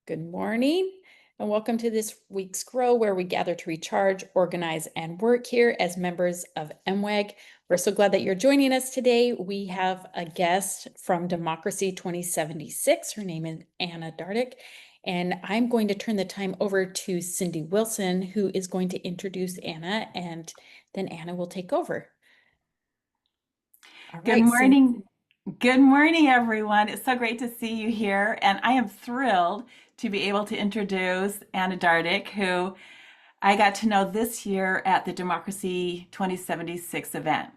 Good morning, and welcome to this week's Grow, where we gather to recharge, organize, and work here as members of MWAG. We're so glad that you're joining us today. We have a guest from Democracy 2076. Her name is Anna Dardick, and I'm going to turn the time over to Cindy Wilson, who is going to introduce Anna, and then Anna will take over. All Good right, Cindy. morning. Good morning, everyone. It's so great to see you here. And I am thrilled to be able to introduce Anna Dardick, who I got to know this year at the Democracy 2076 event.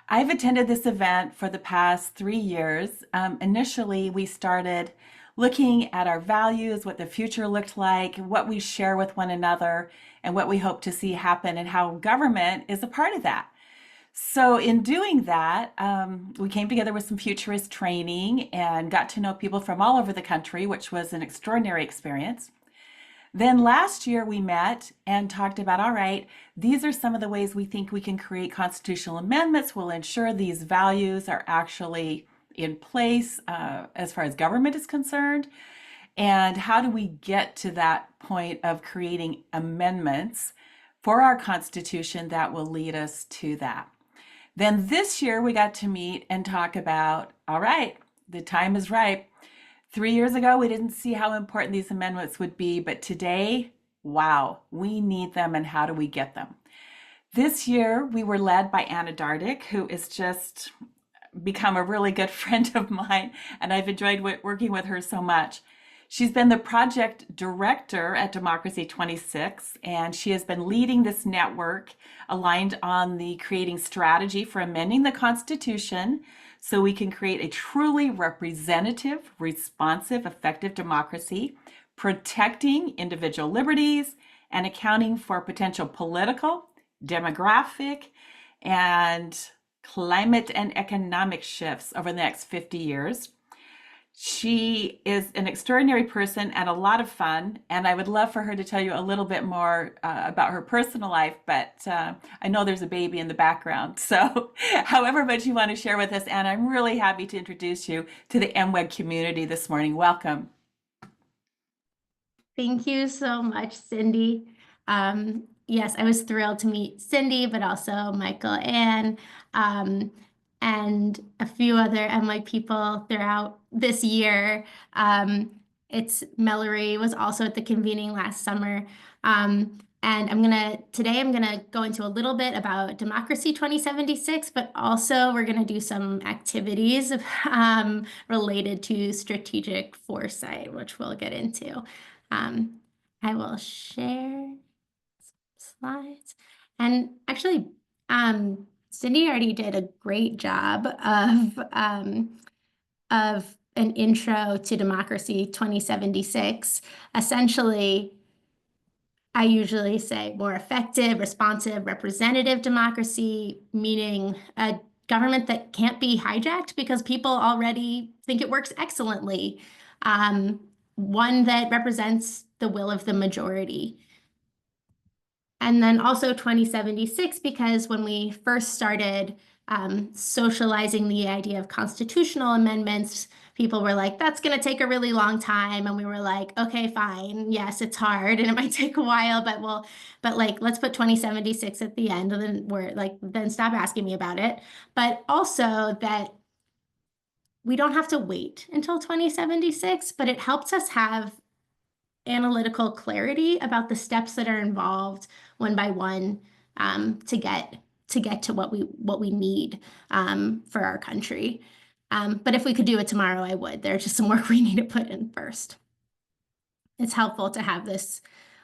I've attended this event for the past 3 years. Initially, we started looking at our values, what the future looked like, what we share with one another, and what we hope to see happen, and how government is a part of that. So, in doing that, we came together with some futurist training and got to know people from all over the country, which was an extraordinary experience. Then last year, we met and talked about, all right, these are some of the ways we think we can create constitutional amendments will ensure these values are actually in place as far as government is concerned. And how do we get to that point of creating amendments for our Constitution that will lead us to that? Then this year we got to meet and talk about, all right, the time is ripe. 3 years ago, we didn't see how important these amendments would be, but today, wow, we need them, and how do we get them? This year, we were led by Anna Dardick, who is just become a really good friend of mine, and I've enjoyed working with her so much. She's been the project director at Democracy 26, and she has been leading this network aligned on the creating strategy for amending the Constitution so we can create a truly representative, responsive, effective democracy, protecting individual liberties and accounting for potential political, demographic, and climate and economic shifts over the next 50 years. She is an extraordinary person and a lot of fun, and I would love for her to tell you a little bit more about her personal life, but I know there's a baby in the background. So, however much you want to share with us, Anna, I'm really happy to introduce you to the MWEG community this morning. Welcome. Thank you so much, Cindy. Yes, I was thrilled to meet Cindy, but also Michael um, and a few other MY people throughout this year. It's Mallory was also at the convening last summer. And today I'm gonna go into a little bit about Democracy 2076, but also we're gonna do some activities related to strategic foresight, which we'll get into. I will share slides. And actually, Cindy already did a great job of an intro to Democracy 2076. Essentially, I usually say more effective, responsive, representative democracy, meaning a government that can't be hijacked because people already think it works excellently. One that represents the will of the majority. And then also 2076, because when we first started socializing the idea of constitutional amendments, people were like, that's going to take a really long time. And we were like, okay, fine. Yes, it's hard and it might take a while, but like, let's put 2076 at the end, and then then stop asking me about it. But also that we don't have to wait until 2076, but it helps us have analytical clarity about the steps that are involved one by one to get to what we need for our country. But if we could do it tomorrow, I would. There's just some work we need to put in first. It's helpful to have this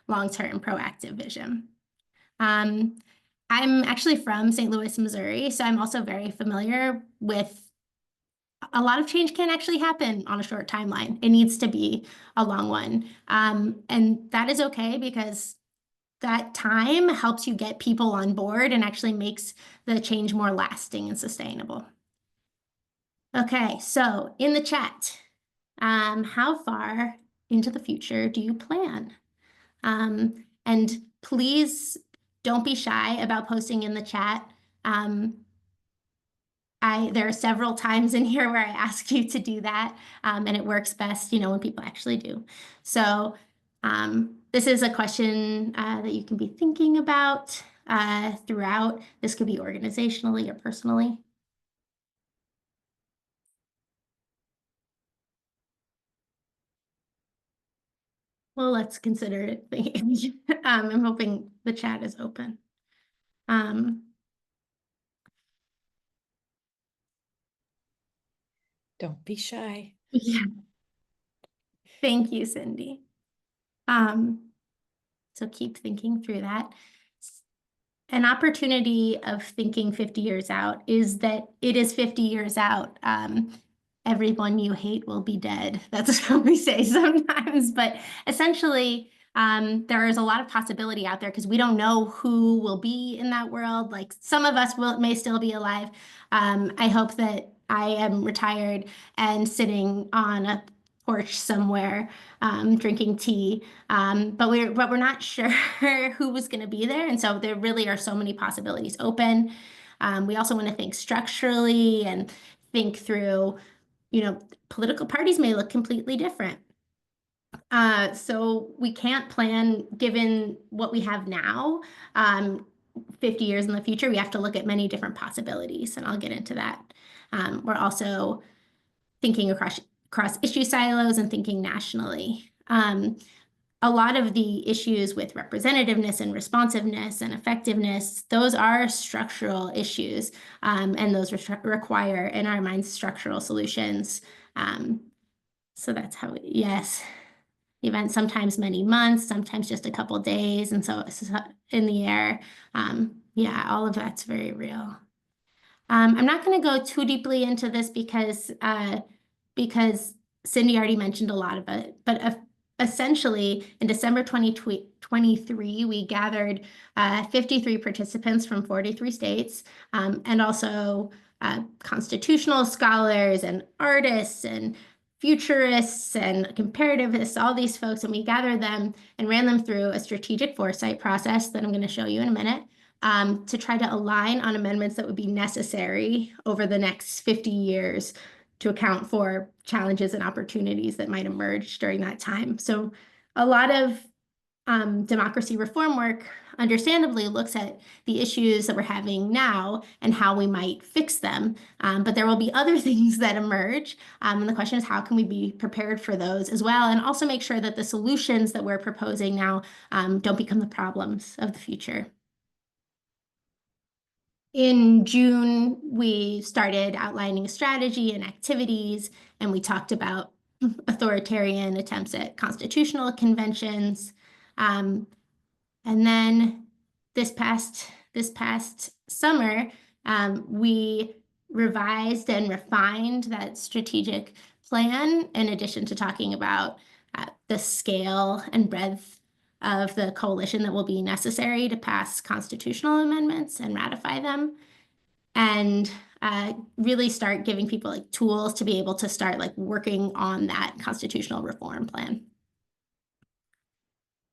long-term proactive vision. I'm actually from St. Louis, Missouri, so I'm also very familiar with a lot of change can actually happen on a short timeline. It needs to be a long one. And that is okay because that time helps you get people on board and actually makes the change more lasting and sustainable. Okay, so in the chat, how far into the future do you plan? And please don't be shy about posting in the chat. there are several times in here where I ask you to do that, and it works best, when people actually do. So this is a question that you can be thinking about throughout. This could be organizationally or personally. Well, let's consider it thinking. I'm hoping the chat is open. Don't be shy. Yeah. Thank you, Cindy. So keep thinking through that. An opportunity of thinking 50 years out is that it is 50 years out. Everyone you hate will be dead. That's what we say sometimes, but essentially, there is a lot of possibility out there because we don't know who will be in that world. Like some of us may still be alive. I hope that I am retired and sitting on a porch somewhere, drinking tea. But we're not sure who was going to be there, and so there really are so many possibilities open. We also want to think structurally and think through, political parties may look completely different. So we can't plan given what we have now. 50 years in the future, we have to look at many different possibilities, and I'll get into that. We're also thinking across issue silos and thinking nationally. A lot of the issues with representativeness and responsiveness and effectiveness, those are structural issues, and those require, in our minds, structural solutions. So that's how, yes, events sometimes many months, sometimes just a couple days, and so it's in the air. Yeah, all of that's very real. I'm not going to go too deeply into this because Cindy already mentioned a lot of it, but essentially in December 2023, we gathered 53 participants from 43 states, and also constitutional scholars and artists and futurists and comparativists, all these folks, and we gathered them and ran them through a strategic foresight process that I'm going to show you in a minute. To try to align on amendments that would be necessary over the next 50 years to account for challenges and opportunities that might emerge during that time. So a lot of democracy reform work understandably looks at the issues that we're having now and how we might fix them. But there will be other things that emerge. And the question is, how can we be prepared for those as well? And also make sure that the solutions that we're proposing now don't become the problems of the future. In June, we started outlining a strategy and activities, and we talked about authoritarian attempts at constitutional conventions. And then this past summer, we revised and refined that strategic plan in addition to talking about the scale and breadth of the coalition that will be necessary to pass constitutional amendments and ratify them, and really start giving people like tools to be able to start like working on that constitutional reform plan.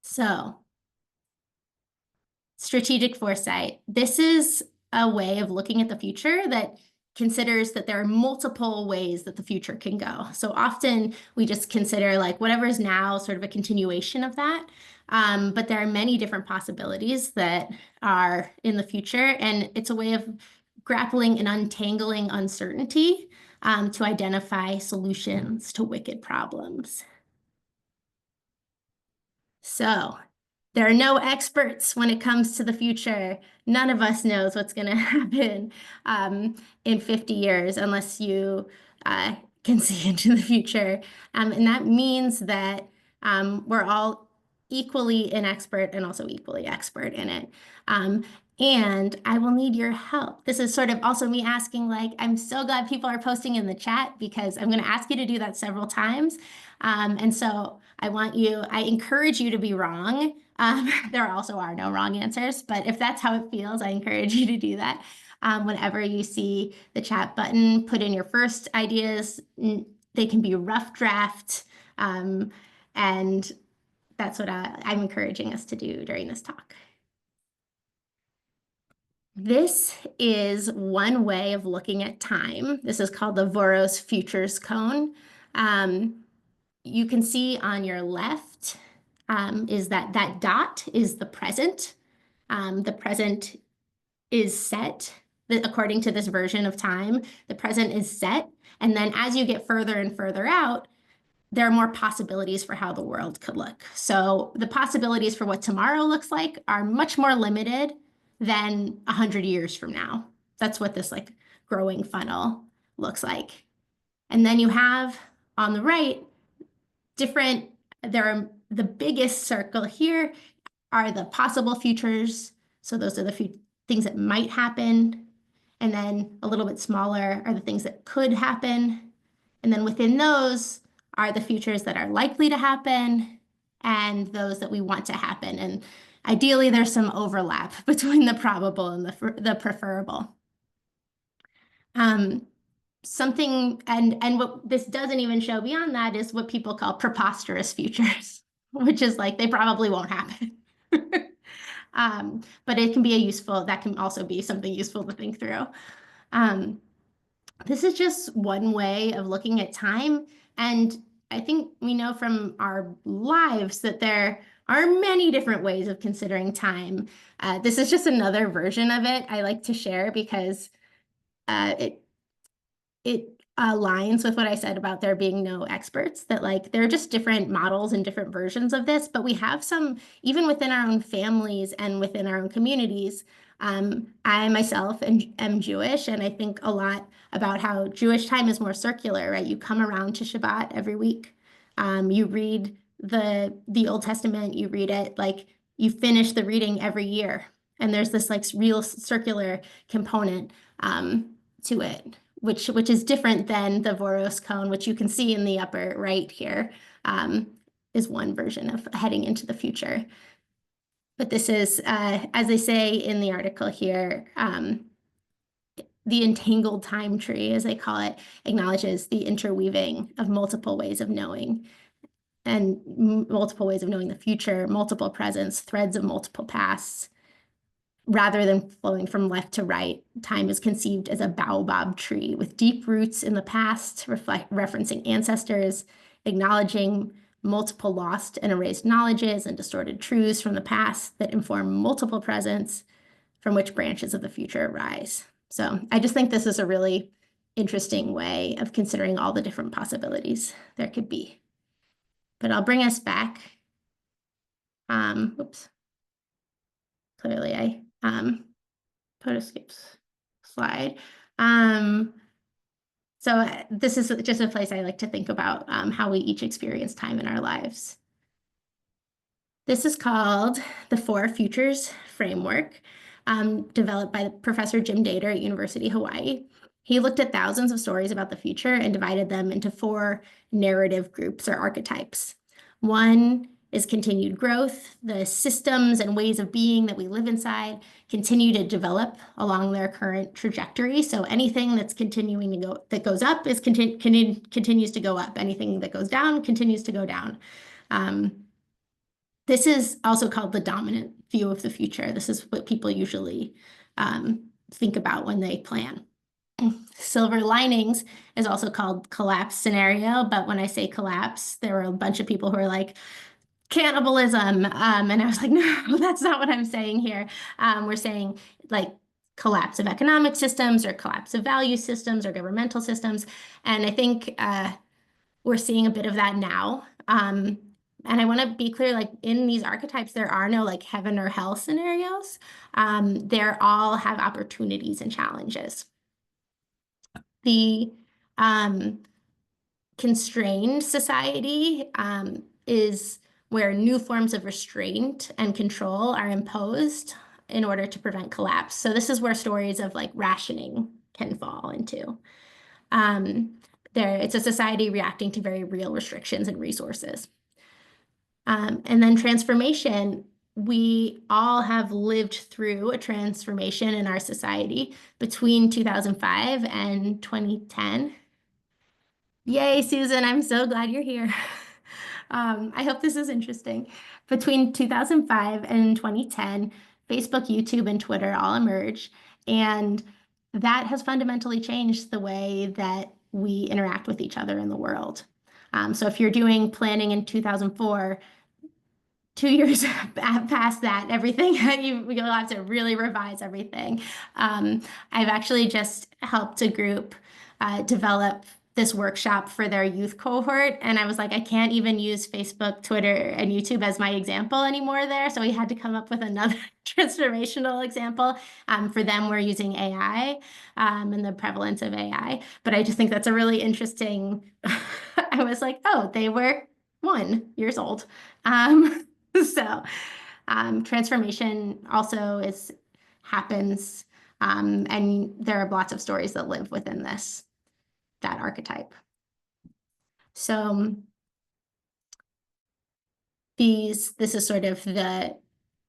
So strategic foresight. This is a way of looking at the future that considers that there are multiple ways that the future can go. So often we just consider like whatever is now sort of a continuation of that. But there are many different possibilities that are in the future, and it's a way of grappling and untangling uncertainty to identify solutions to wicked problems. So there are no experts when it comes to the future. None of us knows what's going to happen in 50 years unless you can see into the future. And that means that we're all equally inexpert and also equally expert in it. And I will need your help. This is sort of also me asking, like, I'm so glad people are posting in the chat because I'm going to ask you to do that several times. And so I encourage you to be wrong. There also are no wrong answers, but if that's how it feels, I encourage you to do that. Whenever you see the chat button, put in your first ideas. They can be rough draft. And that's what I'm encouraging us to do during this talk. This is one way of looking at time. This is called the Voros Futures Cone. You can see on your left is that dot is the present. The present is set according to this version of time. The present is set. And then as you get further and further out, there are more possibilities for how the world could look. So the possibilities for what tomorrow looks like are much more limited than 100 years from now. That's what this like growing funnel looks like. And then you have on the right there are the biggest circle here are the possible futures. So those are the few things that might happen. And then a little bit smaller are the things that could happen. And then within those are the futures that are likely to happen and those that we want to happen. And ideally, there's some overlap between the probable and the preferable. And what this doesn't even show beyond that is what people call preposterous futures, which is like they probably won't happen. But it can be that can also be something useful to think through. This is just one way of looking at time. And I think we know from our lives that there are many different ways of considering time. This is just another version of it I like to share because it aligns with what I said about there being no experts, that like there are just different models and different versions of this, but we have some even within our own families and within our own communities. I myself am Jewish, and I think a lot about how Jewish time is more circular, right? You come around to Shabbat every week. You read the Old Testament, you read it like you finish the reading every year. And there's this like real circular component to it, which is different than the Voros cone, which you can see in the upper right here, is one version of heading into the future. But this is, as they say in the article here, the entangled time tree, as they call it, acknowledges the interweaving of multiple ways of knowing and multiple ways of knowing the future, multiple presents, threads of multiple pasts. Rather than flowing from left to right, time is conceived as a baobab tree with deep roots in the past, referencing ancestors, acknowledging multiple lost and erased knowledges and distorted truths from the past that inform multiple presents from which branches of the future arise. So I just think this is a really interesting way of considering all the different possibilities there could be. But I'll bring us back. Oops. Clearly I put a skip slide. So this is just a place I like to think about how we each experience time in our lives. This is called the Four Futures Framework, developed by Professor Jim Dater at University of Hawaii. He looked at thousands of stories about the future and divided them into four narrative groups or archetypes. One is continued growth. The systems and ways of being that we live inside continue to develop along their current trajectory. So anything that's continuing to go, that goes up continues to go up. Anything that goes down continues to go down. This is also called the dominant view of the future. This is what people usually think about when they plan. Silver linings is also called collapse scenario, but when I say collapse, there were a bunch of people who are like, cannibalism. And I was like, no, that's not what I'm saying here. We're saying like collapse of economic systems or collapse of value systems or governmental systems. And I think we're seeing a bit of that now. And I want to be clear, like in these archetypes, there are no like heaven or hell scenarios. They're all have opportunities and challenges. The constrained society is where new forms of restraint and control are imposed in order to prevent collapse. So this is where stories of like rationing can fall into. It's a society reacting to very real restrictions and resources. And then transformation, we all have lived through a transformation in our society between 2005 and 2010. Yay, Susan, I'm so glad you're here. I hope this is interesting. Between 2005 and 2010, Facebook, YouTube, and Twitter all emerge. And that has fundamentally changed the way that we interact with each other in the world. So if you're doing planning in 2004, 2 years past that, everything you'll have to really revise everything. I've actually just helped a group develop this workshop for their youth cohort, and I was like, I can't even use Facebook, Twitter, and YouTube as my example anymore there. So we had to come up with another transformational example. For them, we're using AI and the prevalence of AI. But I just think that's a really interesting. I was like, oh, they were 1 year old. So transformation also happens, and there are lots of stories that live within that archetype. So this is sort of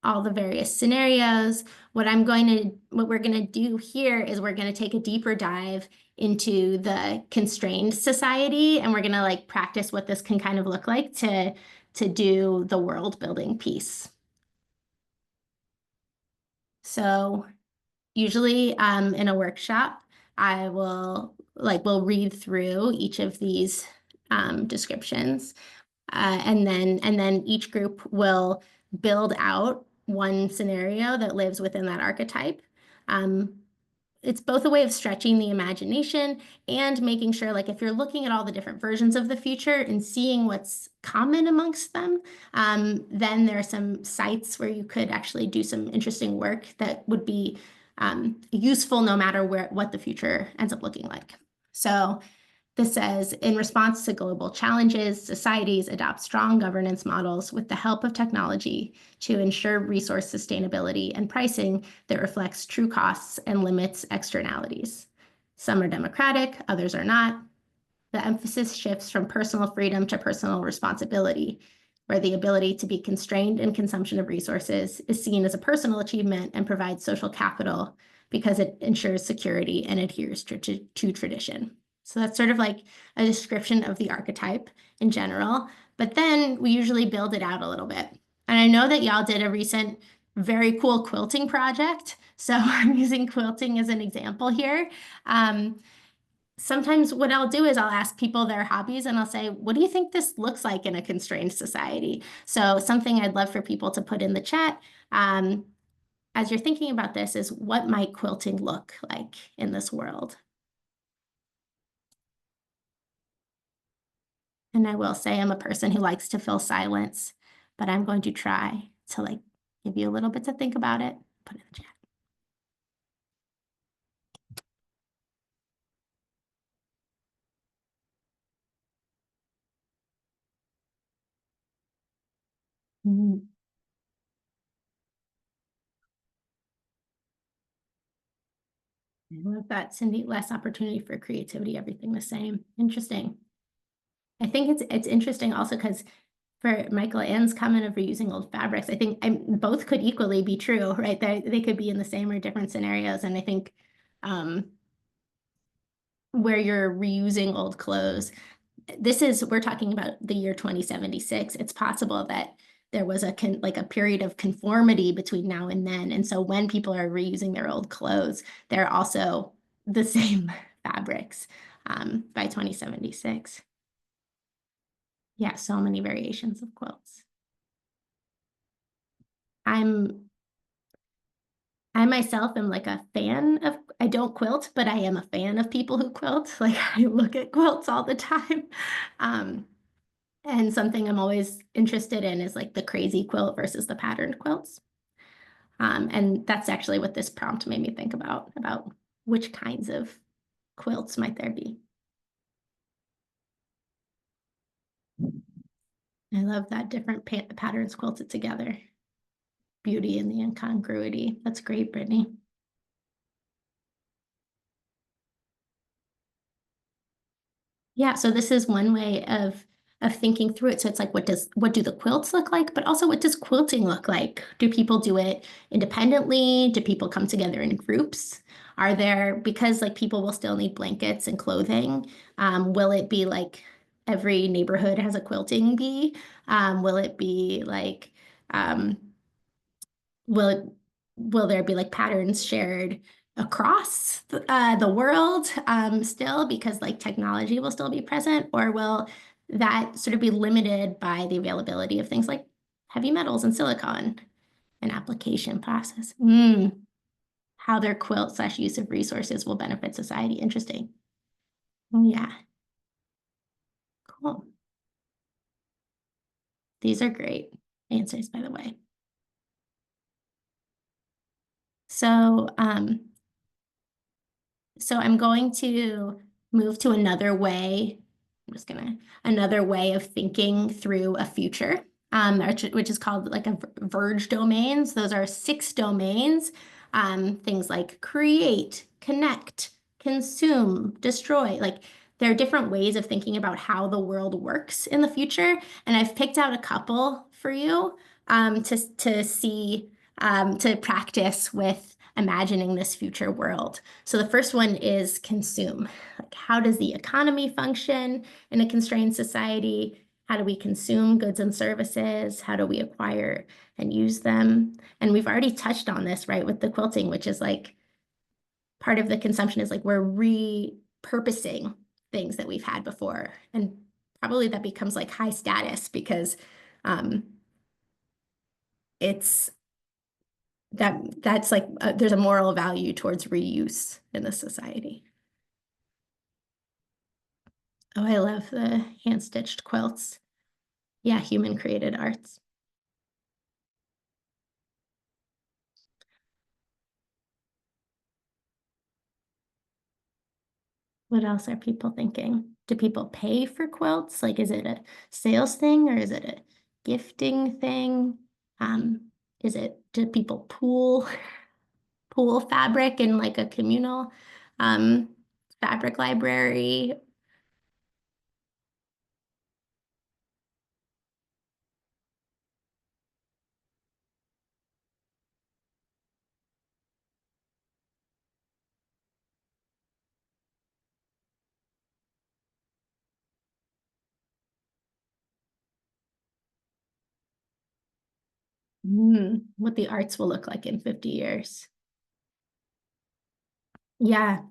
all the various scenarios. What we're gonna do here is we're gonna take a deeper dive into the constrained society, and we're gonna like practice what this can kind of look like to do the world building piece. So usually in a workshop, we'll read through each of these descriptions, and then each group will build out one scenario that lives within that archetype. It's both a way of stretching the imagination and making sure, like, if you're looking at all the different versions of the future and seeing what's common amongst them, then there are some sites where you could actually do some interesting work that would be useful no matter what the future ends up looking like. So this says, in response to global challenges, societies adopt strong governance models with the help of technology to ensure resource sustainability and pricing that reflects true costs and limits externalities. Some are democratic, others are not. The emphasis shifts from personal freedom to personal responsibility, where the ability to be constrained in consumption of resources is seen as a personal achievement and provides social capital because it ensures security and adheres to tradition. So that's sort of like a description of the archetype in general, but then we usually build it out a little bit. And I know that y'all did a recent very cool quilting project. So I'm using quilting as an example here. Sometimes what I'll do is I'll ask people their hobbies and I'll say, what do you think this looks like in a constrained society? So something I'd love for people to put in the chat as you're thinking about this is, what might quilting look like in this world? And I will say I'm a person who likes to fill silence, but I'm going to try to like give you a little bit to think about it. Put it in the chat. I love that, Cindy. Less opportunity for creativity, everything the same. Interesting. I think it's interesting also because for Michael Ann's comment of reusing old fabrics, I think both could equally be true, right? They could be in the same or different scenarios. And I think where you're reusing old clothes, we're talking about the year 2076. It's possible that there was a period of conformity between now and then. And so when people are reusing their old clothes, they're also the same fabrics by 2076. Yeah, so many variations of quilts. I myself am like a fan of, I don't quilt, but I am a fan of people who quilt. Like I look at quilts all the time. And something I'm always interested in is like the crazy quilt versus the patterned quilts. And that's actually what this prompt made me think about which kinds of quilts might there be. I love that different patterns quilted together. Beauty in the incongruity. That's great, Brittany. Yeah, so this is one way of thinking through it. So it's like, what do the quilts look like? But also, what does quilting look like? Do people do it independently? Do people come together in groups? Because like people will still need blankets and clothing, will it be like every neighborhood has a quilting bee? Will it be like, will it will there be like patterns shared across the world still, because like technology will still be present, or will that sort of be limited by the availability of things like heavy metals and silicon and application process? How their quilt / use of resources will benefit society. Interesting. Yeah. Cool. These are great answers, by the way. So, so I'm going to move to another way. Another way of thinking through a future, which is called like a verge domains. Those are 6 domains, things like create, connect, consume, destroy. Like there are different ways of thinking about how the world works in the future. And I've picked out a couple for you to see, to practice with imagining this future world. So the first one is consume. Like, how does the economy function in a constrained society? How do we consume goods and services? How do we acquire and use them? And we've already touched on this, right, with the quilting, which is like part of the consumption is like we're repurposing things that we've had before. And probably that becomes like high status because it's that's like there's a moral value towards reuse in the society. Oh, I love the hand-stitched quilts. Yeah, human-created arts. What else are people thinking? Do people pay for quilts? Like, is it a sales thing or is it a gifting thing? Do people pool fabric in like a communal fabric library? What the arts will look like in 50 years. Yeah,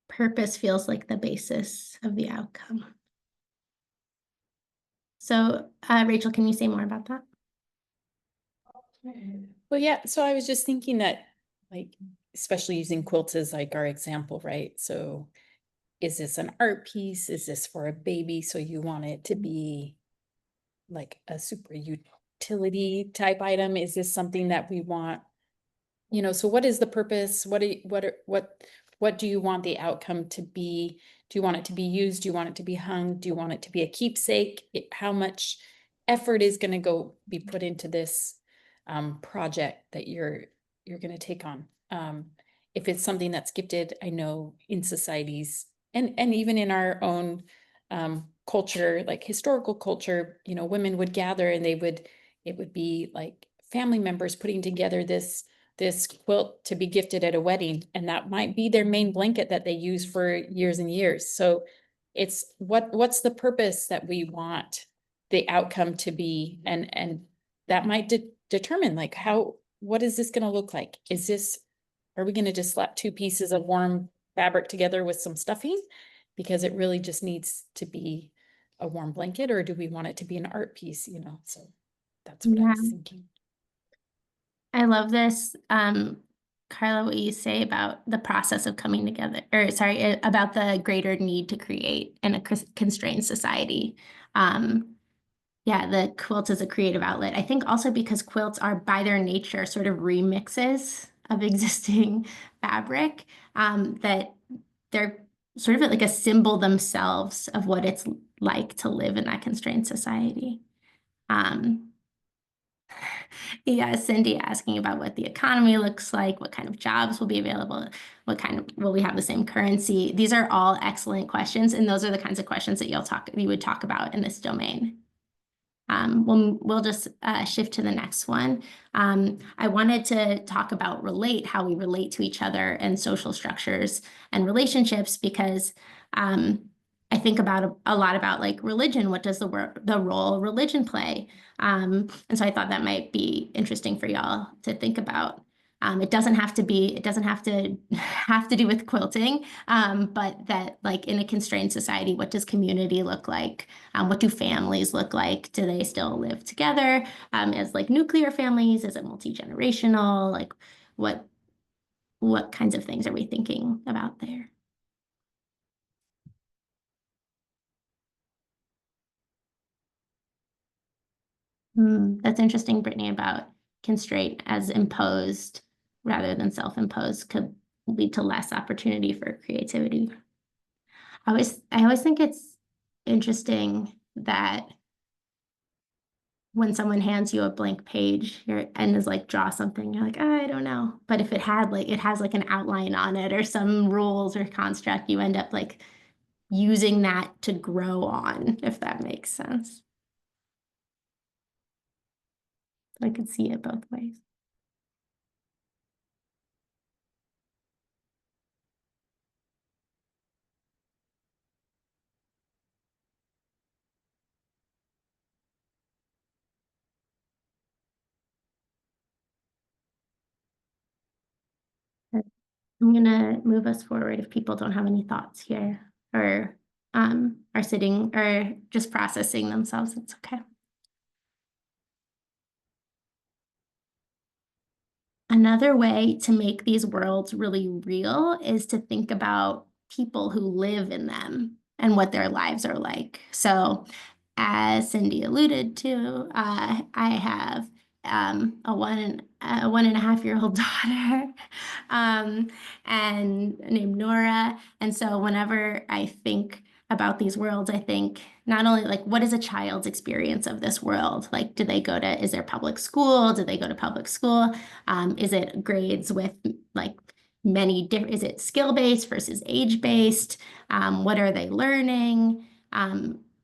purpose feels like the basis of the outcome. So, Rachel, can you say more about that? Well, yeah, so I was just thinking that, like, especially using quilts as like our example, right? So is this an art piece? Is this for a baby? So you want it to be like a super utility type item? Is this something that we want? So what is the purpose? What do you want the outcome to be? Do you want it to be used? Do you want it to be hung? Do you want it to be a keepsake? How much effort is going to be put into this project that you're going to take on? If it's something that's gifted, I know in societies and even in our own culture, like historical culture, women would gather and it would be like family members putting together this quilt to be gifted at a wedding, and that might be their main blanket that they use for years and years. So it's what's the purpose that we want the outcome to be, and that might determine like what is this going to look like? Are we going to just slap 2 pieces of warm fabric together with some stuffing because it really just needs to be a warm blanket, or do we want it to be an art piece? So that's what I was thinking. I love this, Carla, what you say about the process of coming together, or sorry, about the greater need to create in a constrained society. Yeah, the quilt is a creative outlet. I think also because quilts are by their nature sort of remixes of existing fabric, that they're sort of like a symbol themselves of what it's like to live in that constrained society. Yeah, Cindy asking about what the economy looks like, what kind of jobs will be available, will we have the same currency? These are all excellent questions, and those are the kinds of questions that you would talk about in this domain. We'll just shift to the next one. I wanted to talk about how we relate to each other and social structures and relationships, because I think about a lot about like religion. What does the role religion play? And so I thought that might be interesting for y'all to think about. It doesn't have to have to do with quilting, but that like in a constrained society, what does community look like? What do families look like? Do they still live together as like nuclear families? Is it multi-generational? Like what kinds of things are we thinking about there? That's interesting, Brittany, about constraint as imposed rather than self-imposed could lead to less opportunity for creativity. I always think it's interesting that when someone hands you a blank page and is like, draw something, you're like, I don't know. But if it has like an outline on it or some rules or construct, you end up like using that to grow on, if that makes sense. I could see it both ways. I'm gonna move us forward if people don't have any thoughts here or are sitting or just processing themselves. It's okay. Another way to make these worlds really real is to think about people who live in them and what their lives are like. So, as Cindy alluded to, I have a 1.5-year-old daughter, um, and named Nora. And so, whenever I think about these worlds, I think not only like what is a child's experience of this world? Like, is there public school? Do they go to public school? Is it grades with like many different, is it skill-based versus age-based? What are they learning?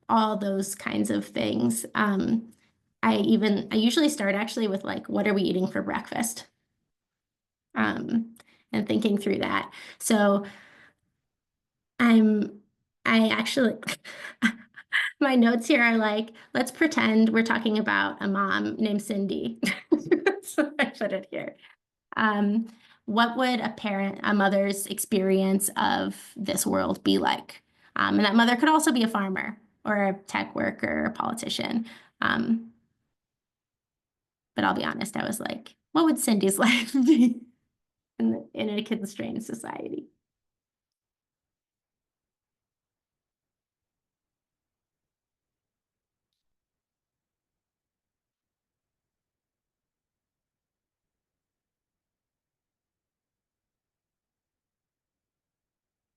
All those kinds of things. I usually start actually with like, what are we eating for breakfast? And thinking through that. So I actually, my notes here are like, let's pretend we're talking about a mom named Cindy. So I put it here. What would a mother's experience of this world be like? And that mother could also be a farmer or a tech worker or a politician. Um, but I'll be honest, I was like, what would Cindy's life be in a constrained society?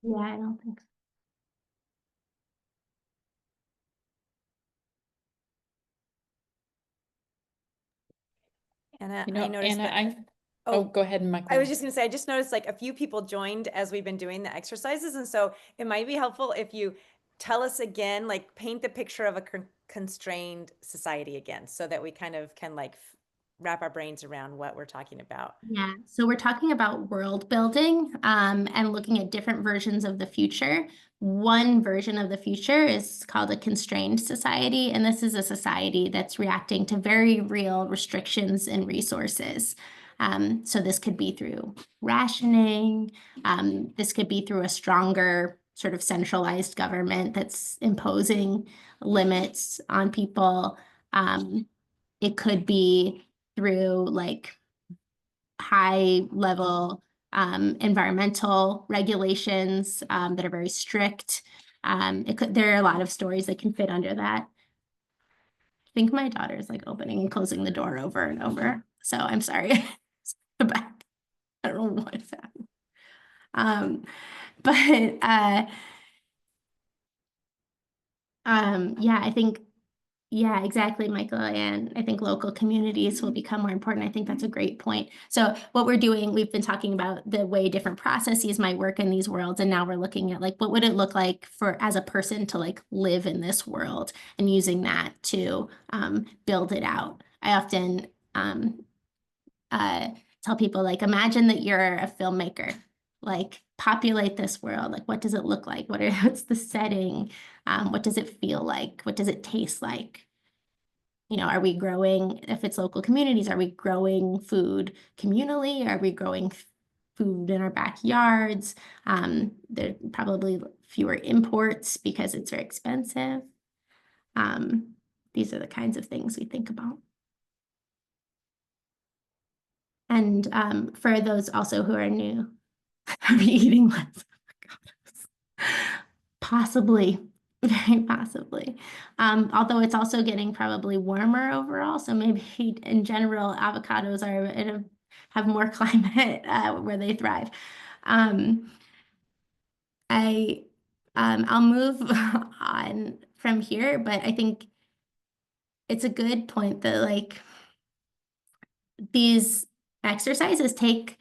Yeah, I don't think so. Anna, You know, I noticed Anna, that. go ahead, Michael. I was just gonna say, I just noticed like a few people joined as we've been doing the exercises. And so it might be helpful if you tell us again, like paint the picture of a constrained society again, so that we kind of can like wrap our brains around what we're talking about. Yeah, so we're talking about world building and looking at different versions of the future. One version of the future is called a constrained society, and this is a society that's reacting to very real restrictions and resources. So this could be through rationing. This could be through a stronger sort of centralized government that's imposing limits on people. It could be through like high level environmental regulations that are very strict. There are a lot of stories that can fit under that. I think my daughter is like opening and closing the door over and over. So I'm sorry. But I don't know what is happening. But yeah, I think yeah, exactly, Michael. And I think local communities will become more important. I think that's a great point. So what we're doing, we've been talking about the way different processes might work in these worlds. And now we're looking at like, what would it look like as a person to like live in this world and using that to build it out. I often tell people like, imagine that you're a filmmaker. Like populate this world. Like, what does it look like? What's the setting? What does it feel like? What does it taste like? You know, are we growing, if it's local communities, are we growing food communally? Are we growing food in our backyards? There are probably fewer imports because it's very expensive. These are the kinds of things we think about. And for those also who are new, are we eating less? Oh my God. Possibly, very possibly. Although it's also getting probably warmer overall, so maybe in general, avocados have more climate where they thrive. I'll move on from here, but I think it's a good point that like these exercises take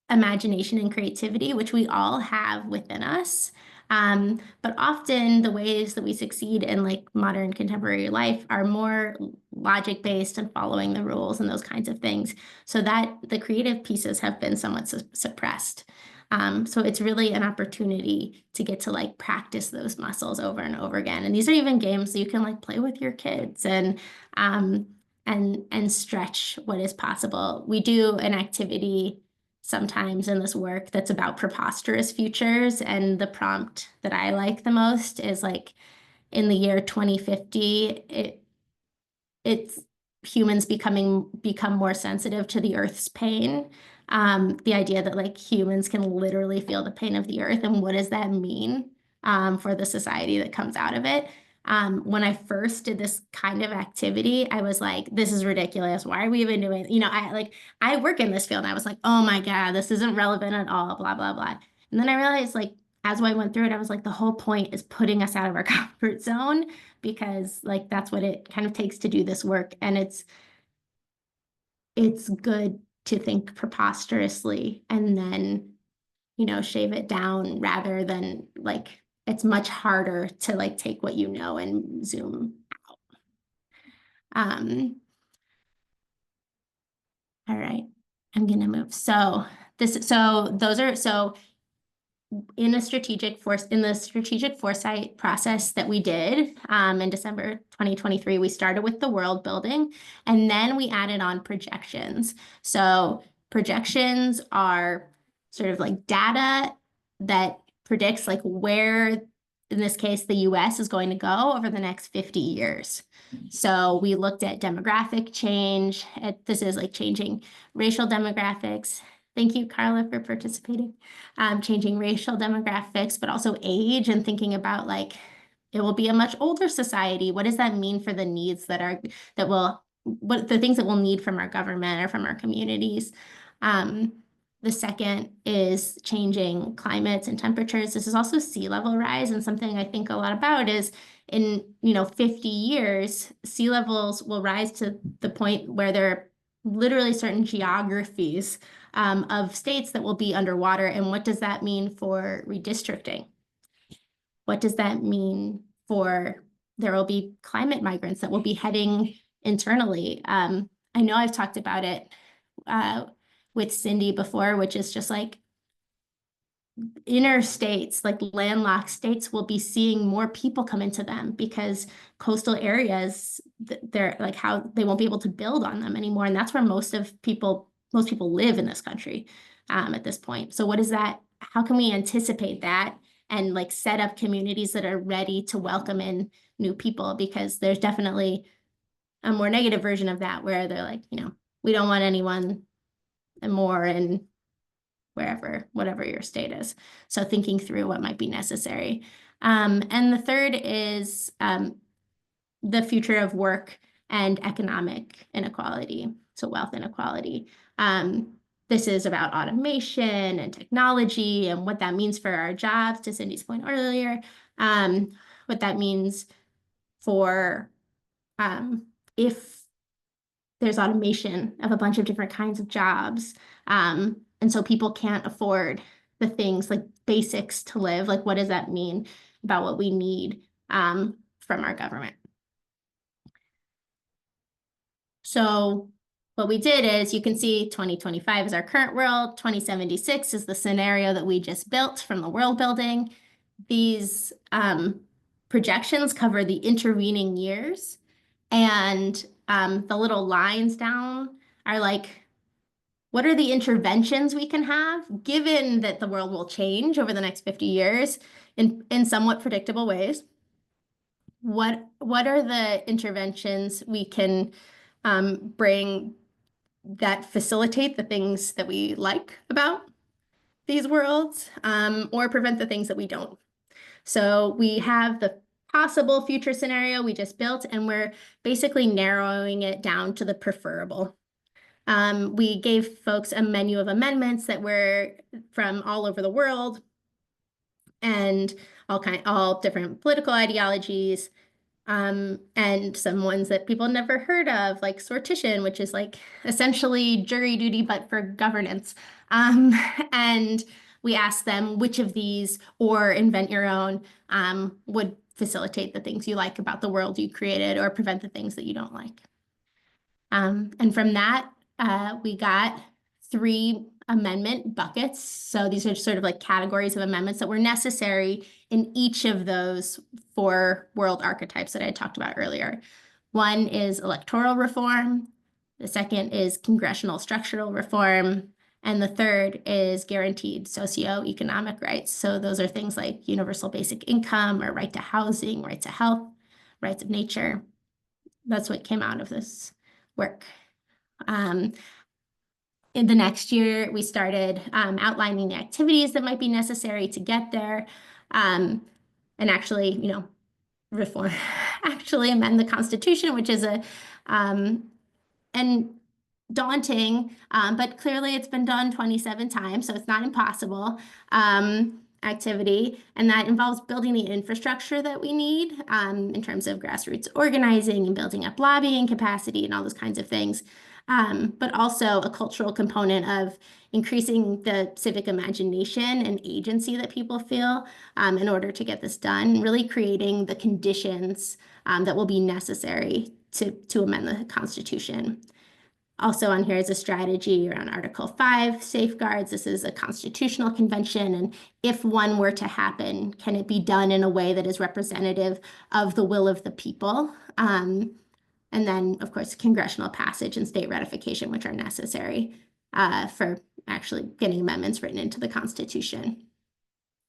imagination and creativity, which we all have within us. But often the ways that we succeed in like modern contemporary life are more logic based and following the rules and those kinds of things. So that the creative pieces have been somewhat suppressed. So it's really an opportunity to get to like practice those muscles over and over again. And these are even games that you can like play with your kids and stretch what is possible. We do an activity sometimes in this work that's about preposterous futures, and the prompt that I like the most is like in the year 2050, it's humans become more sensitive to the Earth's pain. The idea that like humans can literally feel the pain of the Earth, and what does that mean for the society that comes out of it? When I first did this kind of activity, I was like, this is ridiculous. Why are we even doing, you know, I work in this field and I was like, oh my God, this isn't relevant at all, blah, blah, blah. And then I realized like, as I went through it, I was like, the whole point is putting us out of our comfort zone, because like, that's what it kind of takes to do this work. And it's good to think preposterously and then, you know, shave it down, rather than like, it's much harder to like take what you know and zoom out. All right, I'm gonna move. So in the strategic foresight process that we did in December 2023, we started with the world building, and then we added on projections. So projections are sort of like data that predicts like where, in this case, the US is going to go over the next 50 years. So we looked at demographic change. This is like changing racial demographics. Thank you, Carla, for participating. Changing racial demographics, but also age, and thinking about like, it will be a much older society. What does that mean for the needs what the things that we'll need from our government or from our communities? The second is changing climates and temperatures. This is also sea level rise, and something I think a lot about is in 50 years, sea levels will rise to the point where there are literally certain geographies of states that will be underwater. And what does that mean for redistricting? What does that mean there will be climate migrants that will be heading internally? I know I've talked about it with Cindy before, which is just like inner states, like landlocked states, will be seeing more people come into them because coastal areas, they're like how they won't be able to build on them anymore. And that's where most people live in this country at this point. So how can we anticipate that and like set up communities that are ready to welcome in new people? Because there's definitely a more negative version of that where they're like, we don't want anyone more in whatever your state is. So thinking through what might be necessary. And the third is the future of work and economic inequality, so wealth inequality. This is about automation and technology and what that means for our jobs, to Cindy's point earlier, what that means for if there's automation of a bunch of different kinds of jobs. And so people can't afford the things like basics to live. Like, what does that mean about what we need from our government? So what we did is you can see 2025 is our current world, 2076 is the scenario that we just built from the world building. These projections cover the intervening years, and the little lines down are like, what are the interventions we can have given that the world will change over the next 50 years in somewhat predictable ways? What are the interventions we can bring that facilitate the things that we like about these worlds, or prevent the things that we don't? So we have the possible future scenario we just built, and we're basically narrowing it down to the preferable. We gave folks a menu of amendments that were from all over the world and all different political ideologies, and some ones that people never heard of, like sortition, which is like essentially jury duty, but for governance. And we asked them which of these, or invent your own, would facilitate the things you like about the world you created or prevent the things that you don't like. And from that, we got 3 amendment buckets. So these are sort of like categories of amendments that were necessary in each of those 4 world archetypes that I talked about earlier. One is electoral reform. The second is congressional structural reform. And the third is guaranteed socioeconomic rights. So those are things like universal basic income, or right to housing, right to health, rights of nature. That's what came out of this work. In the next year, we started outlining the activities that might be necessary to get there, and actually, reform, actually amend the Constitution, which is and daunting, but clearly it's been done 27 times, so it's not impossible activity. And that involves building the infrastructure that we need in terms of grassroots organizing and building up lobbying capacity and all those kinds of things. But also a cultural component of increasing the civic imagination and agency that people feel in order to get this done, really creating the conditions that will be necessary to amend the Constitution. Also on here is a strategy around Article 5 safeguards. This is a constitutional convention, and if one were to happen, can it be done in a way that is representative of the will of the people? And then, of course, congressional passage and state ratification, which are necessary for actually getting amendments written into the Constitution.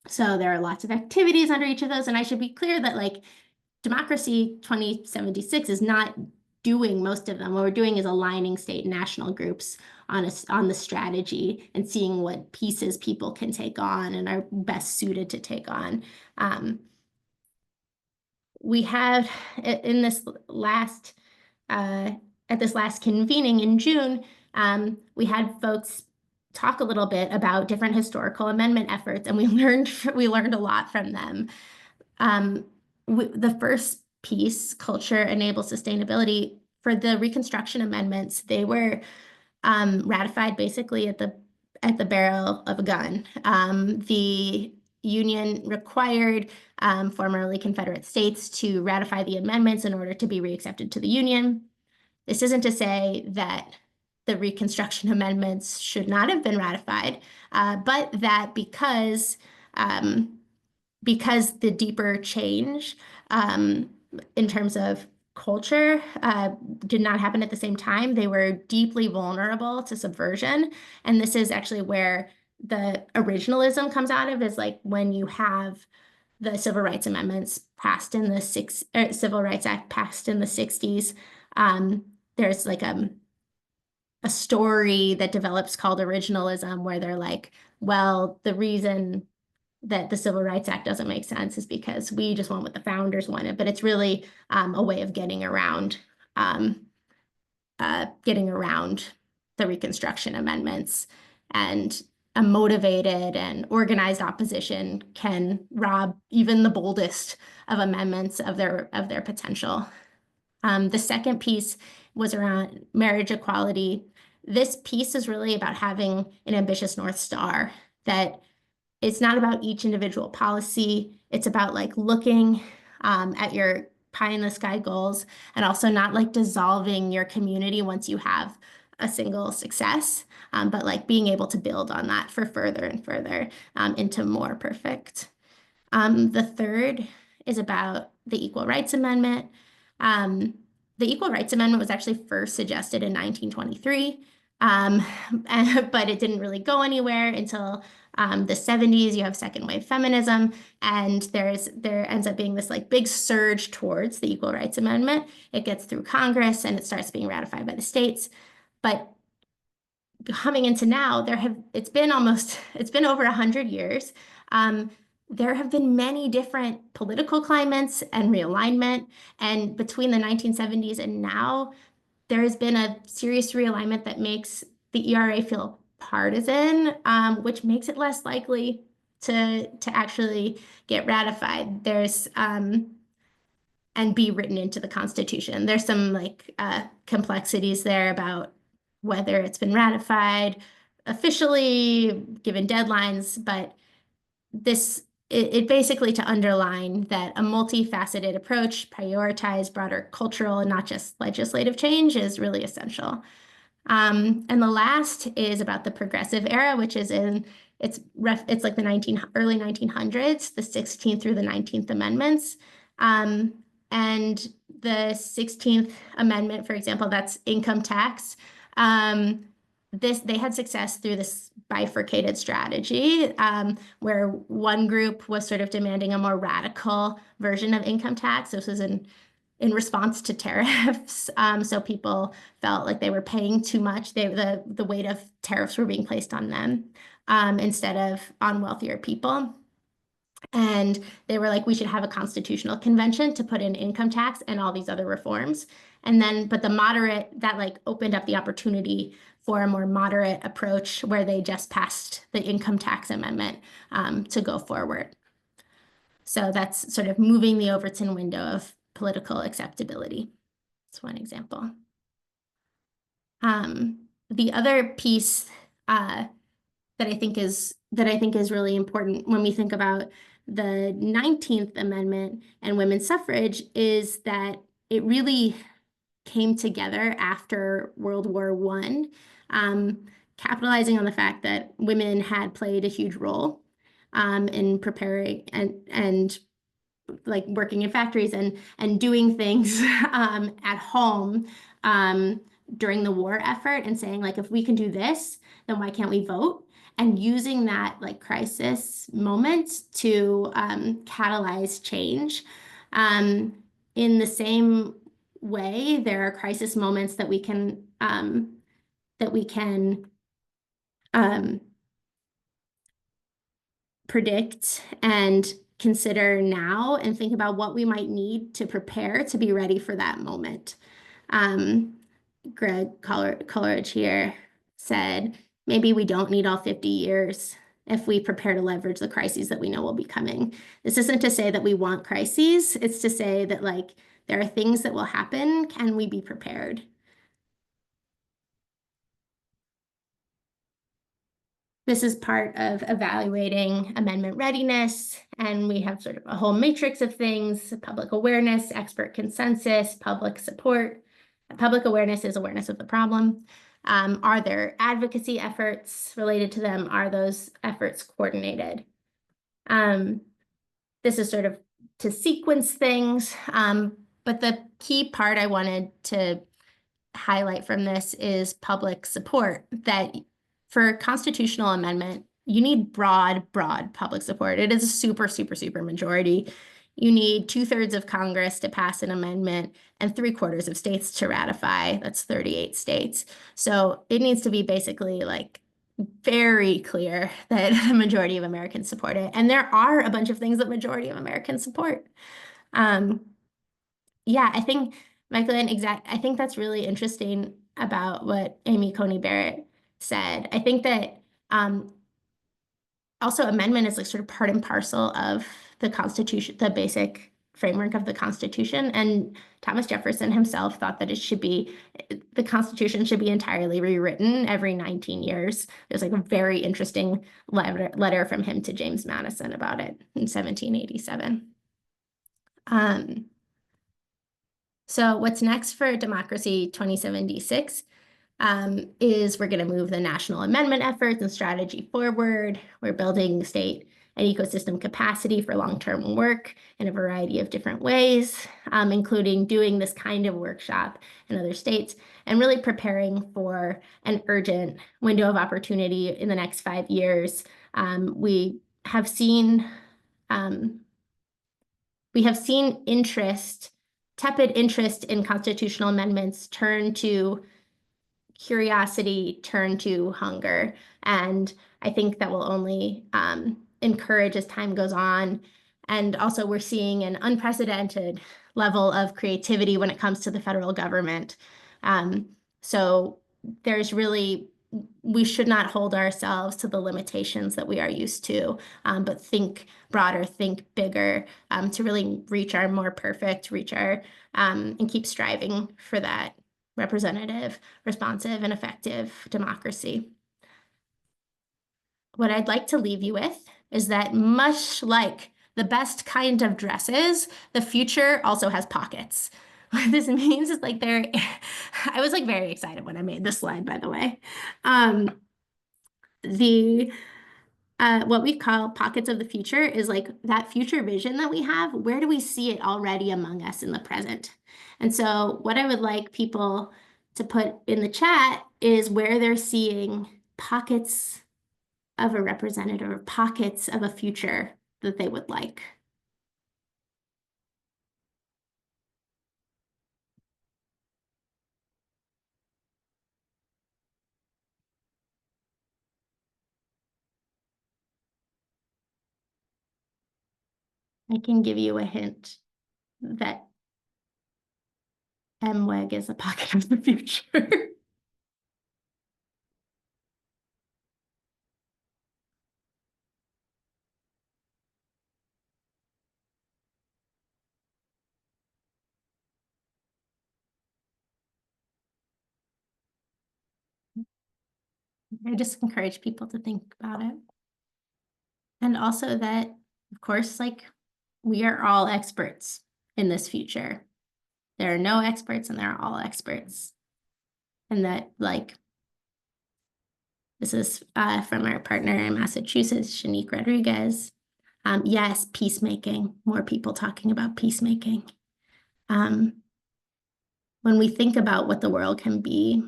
So there are lots of activities under each of those, and I should be clear that like Democracy 2076 is not doing most of them. What we're doing is aligning state and national groups on the strategy and seeing what pieces people can take on and are best suited to take on. We had in this last at this last convening in June, we had folks talk a little bit about different historical amendment efforts, and we learned a lot from them. The first piece, culture enables sustainability, for the Reconstruction amendments, they were ratified basically at the barrel of a gun. The Union required formerly Confederate states to ratify the amendments in order to be reaccepted to the Union. This isn't to say that the Reconstruction amendments should not have been ratified, but that because the deeper change in terms of culture did not happen at the same time, they were deeply vulnerable to subversion. And this is actually where the originalism comes out of, is like when you have the Civil Rights Amendments passed in the Civil Rights Act passed in the 60s. There's like a story that develops called originalism, where they're like, well, the reason that the Civil Rights Act doesn't make sense is because we just want what the founders wanted. But it's really a way of getting around the Reconstruction amendments. And a motivated and organized opposition can rob even the boldest of amendments of their potential. The second piece was around marriage equality. This piece is really about having an ambitious North Star, that it's not about each individual policy. It's about like looking at your pie in the sky goals, and also not like dissolving your community once you have a single success, but like being able to build on that for further and further into more perfect. The third is about the Equal Rights Amendment. The Equal Rights Amendment was actually first suggested in 1923, but it didn't really go anywhere until the 70s. You have second wave feminism, and there ends up being this like big surge towards the Equal Rights Amendment. It gets through Congress and it starts being ratified by the states. But coming into now, it's been over 100 years. There have been many different political climates and realignment, and between the 1970s and now, there has been a serious realignment that makes the ERA feel partisan, which makes it less likely to actually get ratified. And be written into the Constitution. There's some like complexities there about whether it's been ratified officially, given deadlines, but it basically to underline that a multifaceted approach, prioritize broader cultural and not just legislative change is really essential. And the last is about the progressive era, which is it's like the early 1900s, the 16th through the 19th Amendments. And the 16th Amendment, for example, that's income tax. They had success through this bifurcated strategy, where one group was sort of demanding a more radical version of income tax. This was in response to tariffs. So people felt like they were paying too much. The weight of tariffs were being placed on them instead of on wealthier people. And they were like, we should have a constitutional convention to put in income tax and all these other reforms. But the moderate, that like opened up the opportunity for a more moderate approach where they just passed the income tax amendment to go forward. So that's sort of moving the Overton window of political acceptability. That's one example. The other piece that I think is really important when we think about the 19th Amendment and women's suffrage is that it really came together after World War I, capitalizing on the fact that women had played a huge role in preparing and like working in factories and doing things at home during the war effort and saying like, if we can do this, then why can't we vote? And using that like crisis moment to catalyze change. In the same way, there are crisis moments that we can predict and consider now and think about what we might need to prepare to be ready for that moment. Greg Coleridge here said, maybe we don't need all 50 years if we prepare to leverage the crises that we know will be coming. This isn't to say that we want crises. It's to say that like there are things that will happen. Can we be prepared? This is part of evaluating amendment readiness, and we have sort of a whole matrix of things: public awareness, expert consensus, public support. Public awareness is awareness of the problem. Are there advocacy efforts related to them? Are those efforts coordinated? This is sort of to sequence things, but the key part I wanted to highlight from this is public support, that for constitutional amendment, you need broad public support. It is a super majority. You need 2/3 of Congress to pass an amendment and 3/4 of states to ratify. That's 38 states. So it needs to be basically like very clear that the majority of Americans support it. And there are a bunch of things that majority of Americans support. Yeah, I think, Michael, I think that's really interesting about what Amy Coney Barrett said. I think that also amendment is like sort of part and parcel of the Constitution, the basic framework of the Constitution. And Thomas Jefferson himself thought that the Constitution should be entirely rewritten every 19 years. There's like a very interesting letter from him to James Madison about it in 1787. So what's next for Democracy 2076? is we're going to move the national amendment efforts and strategy forward. We're building state and ecosystem capacity for long-term work in a variety of different ways, including doing this kind of workshop in other states and really preparing for an urgent window of opportunity in the next 5 years. We have seen tepid interest in constitutional amendments turn to curiosity, turn to hunger. And I think that will only encourage as time goes on. And also we're seeing an unprecedented level of creativity when it comes to the federal government. So we should not hold ourselves to the limitations that we are used to, but think broader, think bigger, to really reach our more perfect, and keep striving for that representative, responsive, and effective democracy. What I'd like to leave you with is that much like the best kind of dresses, the future also has pockets. What this means is like I was like very excited when I made this slide, by the way. What we call pockets of the future is like that future vision that we have. Where do we see it already among us in the present? And so what I would like people to put in the chat is where they're seeing pockets of a representative or pockets of a future that they would like. I can give you a hint that MWEG is a pocket of the future. I just encourage people to think about it. And also that, of course, like we are all experts in this future. There are no experts and there are all experts. And that like, this is from our partner in Massachusetts, Shanique Rodriguez. Yes, peacemaking, more people talking about peacemaking. When we think about what the world can be,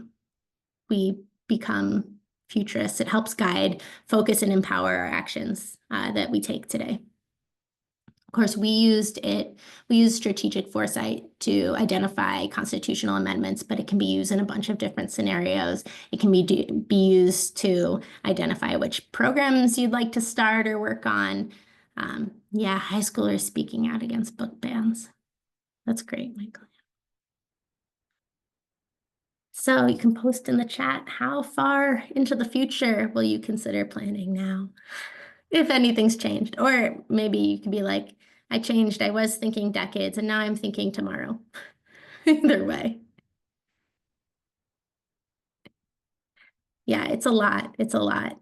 we become futurists. It helps guide, focus, and empower our actions that we take today. Of course, we used strategic foresight to identify constitutional amendments, but it can be used in a bunch of different scenarios. It can be used to identify which programs you'd like to start or work on. Yeah, high schoolers speaking out against book bans. That's great, Michael. So you can post in the chat, how far into the future will you consider planning now? If anything's changed, or maybe you could be like, I changed, I was thinking decades and now I'm thinking tomorrow. Either way. Yeah, it's a lot. It's a lot.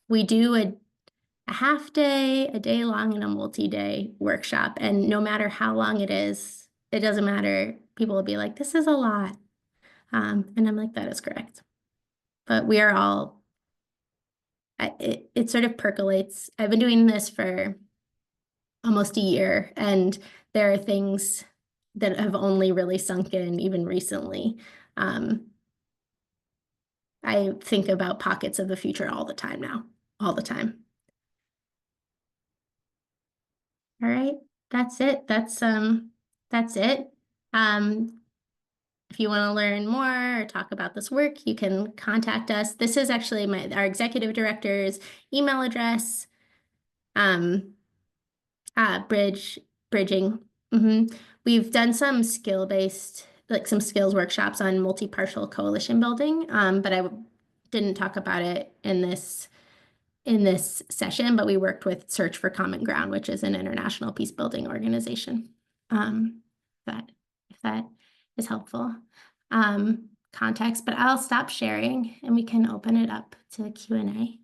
We do a half day, a day long, and a multi-day workshop. And no matter how long it is, it doesn't matter. People will be like, this is a lot. And I'm like, that is correct. But we are all, it sort of percolates. I've been doing this for almost a year, and there are things that have only really sunk in even recently. I think about pockets of the future all the time now, all the time. All right, that's it. That's it. If you want to learn more or talk about this work, you can contact us. This is actually our executive director's email address. Bridging. We've done some skill-based, like some skills workshops on multi-partial coalition building, but I didn't talk about it in this session, but we worked with Search for Common Ground, which is an international peace building organization. If that is helpful context, but I'll stop sharing and we can open it up to Q&A.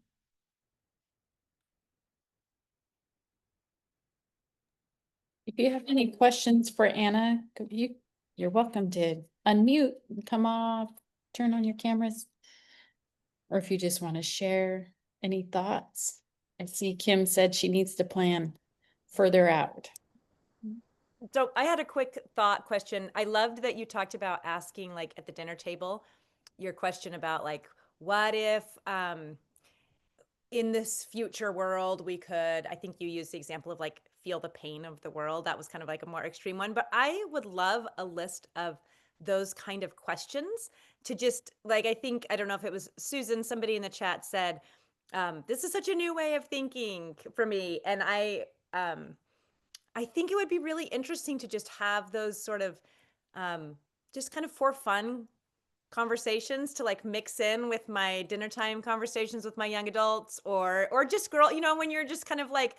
If you have any questions for Anna, you're welcome to unmute, come off, turn on your cameras. Or if you just want to share any thoughts. I see Kim said she needs to plan further out. So I had a quick thought question. I loved that you talked about asking, like, at the dinner table, your question about, like, what if in this future world we could, I think you used the example of like feel the pain of the world. That was kind of like a more extreme one, but I would love a list of those kind of questions to just like, I think, I don't know if it was Susan, somebody in the chat said, this is such a new way of thinking for me. And I think it would be really interesting to just have those sort of just kind of for fun conversations to like mix in with my dinner time conversations with my young adults, or just girl, you know, when you're just kind of like,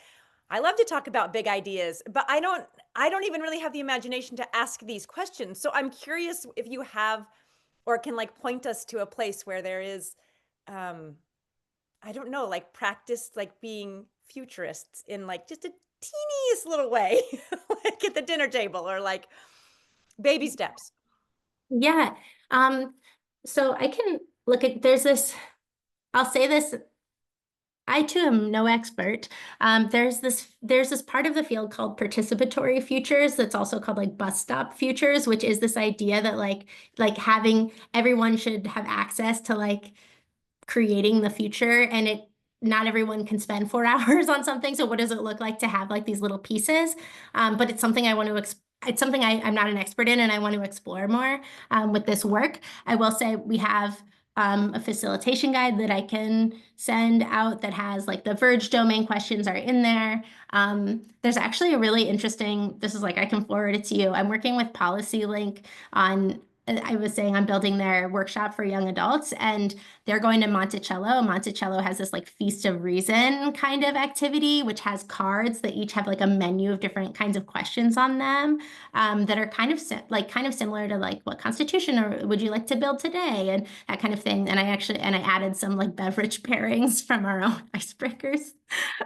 I love to talk about big ideas, but I don't even really have the imagination to ask these questions. So I'm curious if you have or can like point us to a place where there is I don't know, like practice like being futurists in like just a teeniest little way, like at the dinner table or like baby steps. Yeah. So I can look at, I'll say this, I too am no expert. There's this part of the field called participatory futures that's also called like bus stop futures, which is this idea that like having everyone should have access to like creating the future, and not everyone can spend 4 hours on something. So what does it look like to have like these little pieces? But it's something I want to it's something I'm not an expert in, and I want to explore more with this work. I will say we have a facilitation guide that I can send out that has like the Verge domain questions are in there. There's actually a really interesting, this is like, I can forward it to you. I'm working with Policy Link on, I was saying I'm building their workshop for young adults, and they're going to Monticello. Monticello has this like Feast of Reason kind of activity, which has cards that each have like a menu of different kinds of questions on them that are kind of similar to like, what constitution or would you like to build today, and that kind of thing. And I added some like beverage pairings from our own icebreakers.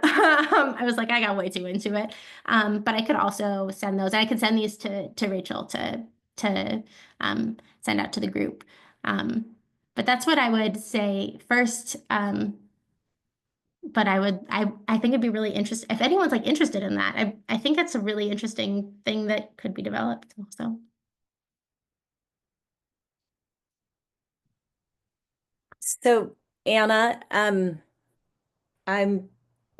I was like, I got way too into it, but I could also send those. And I could send these to Rachel to send out to the group. But that's what I would say first. But I think it'd be really interesting if anyone's like interested in that. I think that's a really interesting thing that could be developed also. So, Anna, I'm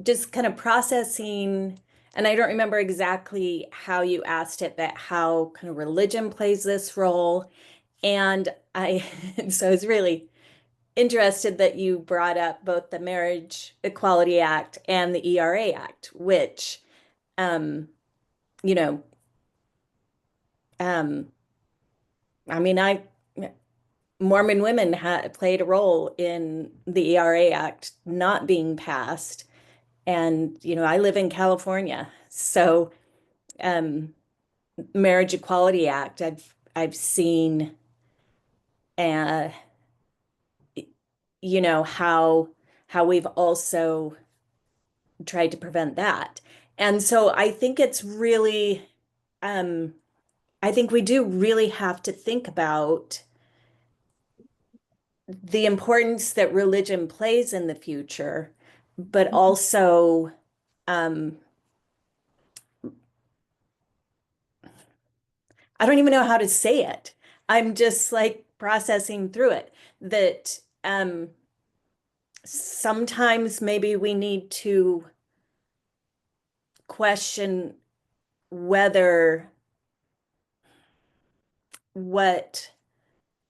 just kind of processing, and I don't remember exactly how you asked it, but how kind of religion plays this role. And so I was really interested that you brought up both the Marriage Equality Act and the ERA Act, which, um, you know, um, I mean, Mormon women played a role in the ERA Act not being passed. And, I live in California. So, Marriage Equality Act, I've seen, uh, how we've also tried to prevent that. And so I think it's really, I think we do really have to think about the importance that religion plays in the future, but also, I don't even know how to say it. I'm just like processing through it that sometimes maybe we need to question whether what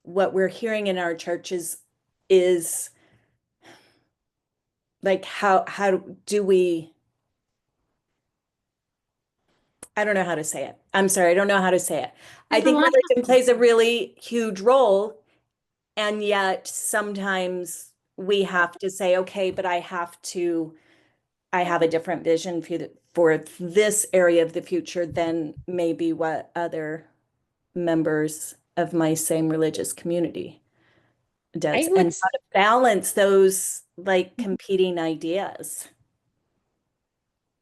we're hearing in our churches is like how do we, I don't know how to say it. I'm sorry, I don't know how to say it. I think religion plays a really huge role, and yet sometimes we have to say, okay, but I have a different vision for this area of the future than maybe what other members of my same religious community does, I would and how to balance those like competing ideas.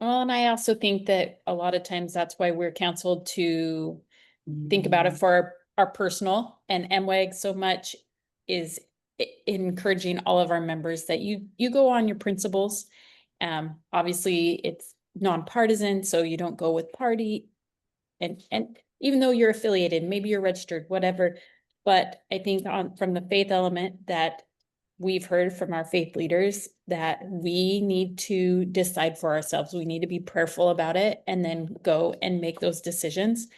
Well, and I also think that a lot of times that's why we're counseled to think about it for our personal, and MWAG so much is encouraging all of our members that you go on your principles. Obviously it's nonpartisan, so you don't go with party. And even though you're affiliated, maybe you're registered, whatever. But I think from the faith element that we've heard from our faith leaders that we need to decide for ourselves. We need to be prayerful about it and then go and make those decisions.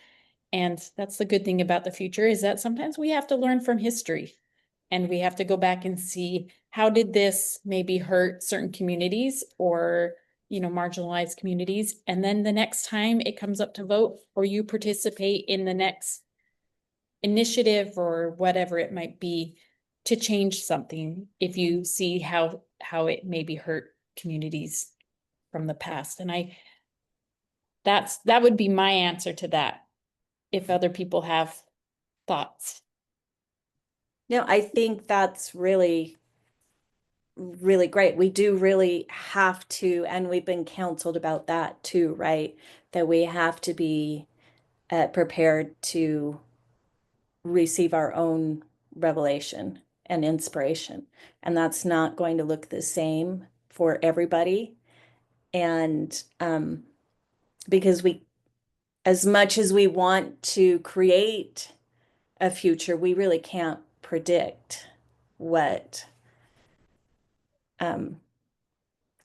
And that's the good thing about the future, is that sometimes we have to learn from history and we have to go back and see how did this maybe hurt certain communities or, marginalized communities. And then the next time it comes up to vote or you participate in the next initiative or whatever it might be to change something, if you see how it maybe hurt communities from the past. And that would be my answer to that, if other people have thoughts. No, I think that's really, really great. We do really have to, and we've been counseled about that too, right? That we have to be prepared to receive our own revelation and inspiration. And that's not going to look the same for everybody. And because as much as we want to create a future, we really can't predict what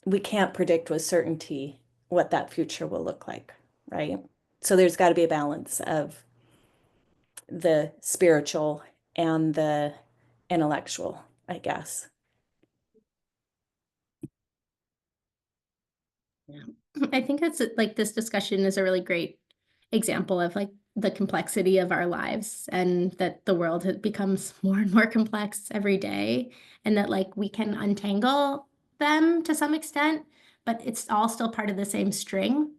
we can't predict with certainty what that future will look like, right? So there's got to be a balance of the spiritual and the intellectual, I guess. I think it's like this discussion is a really great example of like the complexity of our lives, and that the world becomes more and more complex every day, and that like we can untangle them to some extent, but it's all still part of the same string.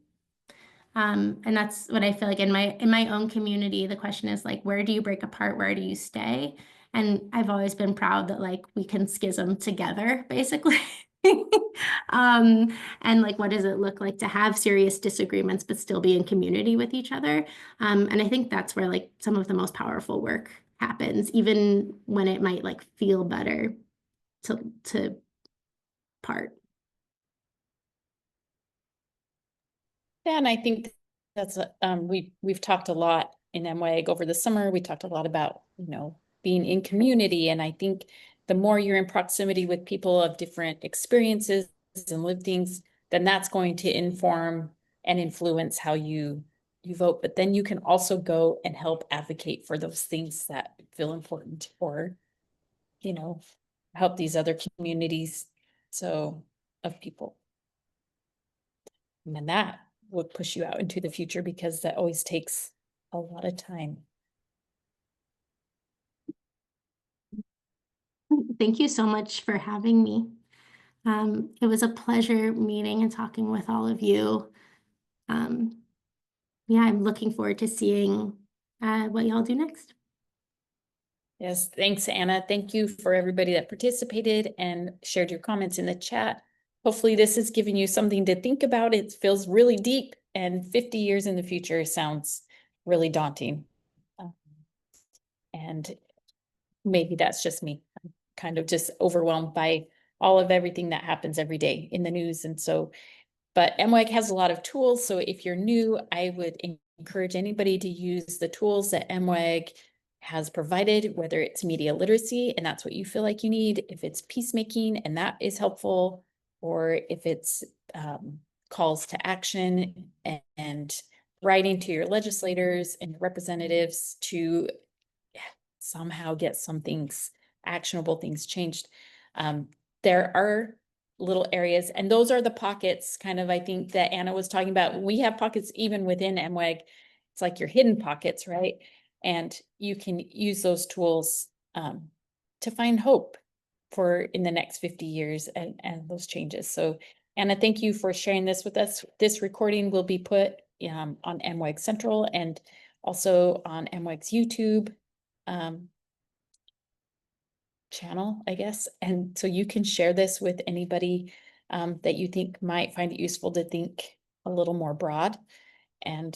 And that's what I feel like in my own community, the question is like, where do you break apart? Where do you stay? And I've always been proud that like we can schism together, basically. And like, what does it look like to have serious disagreements, but still be in community with each other? And I think that's where like some of the most powerful work happens, even when it might like feel better to part. Yeah, and I think that's we've talked a lot in MWAG over the summer. We talked a lot about, being in community. And I think the more you're in proximity with people of different experiences and live things, then that's going to inform and influence how you vote. But then you can also go and help advocate for those things that feel important, or, help these other communities of people. And then that would push you out into the future, because that always takes a lot of time. Thank you so much for having me. It was a pleasure meeting and talking with all of you. Yeah, I'm looking forward to seeing what y'all do next. Yes, thanks, Anna. Thank you for everybody that participated and shared your comments in the chat. Hopefully this has given you something to think about. It feels really deep, and 50 years in the future sounds really daunting. And maybe that's just me. I'm kind of just overwhelmed by all of everything that happens every day in the news. And so, but MWAG has a lot of tools. So if you're new, I would encourage anybody to use the tools that MWAG has provided, whether it's media literacy, and that's what you feel like you need, if it's peacemaking, and that is helpful, or if it's calls to action and writing to your legislators and representatives to somehow get some things, actionable things changed. There are little areas, and those are the pockets kind of, I think, that Anna was talking about. We have pockets even within MWAG. It's like your hidden pockets, right? And you can use those tools to find hope for in the next 50 years and those changes. So Anna, thank you for sharing this with us. This recording will be put on MWAG Central and also on MWAG's YouTube channel, I guess. And so you can share this with anybody that you think might find it useful to think a little more broad. And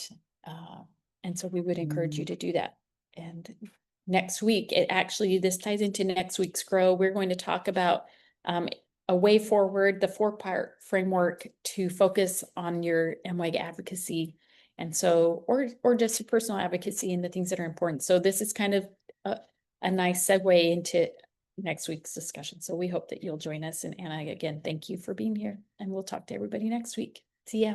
so we would encourage you to do that. And next week, this ties into next week's Grow. We're going to talk about a way forward, the 4-part framework to focus on your MWAG advocacy. And so, or just your personal advocacy and the things that are important. So this is kind of a nice segue into next week's discussion. So we hope that you'll join us. And Anna, again, thank you for being here, and we'll talk to everybody next week. See ya.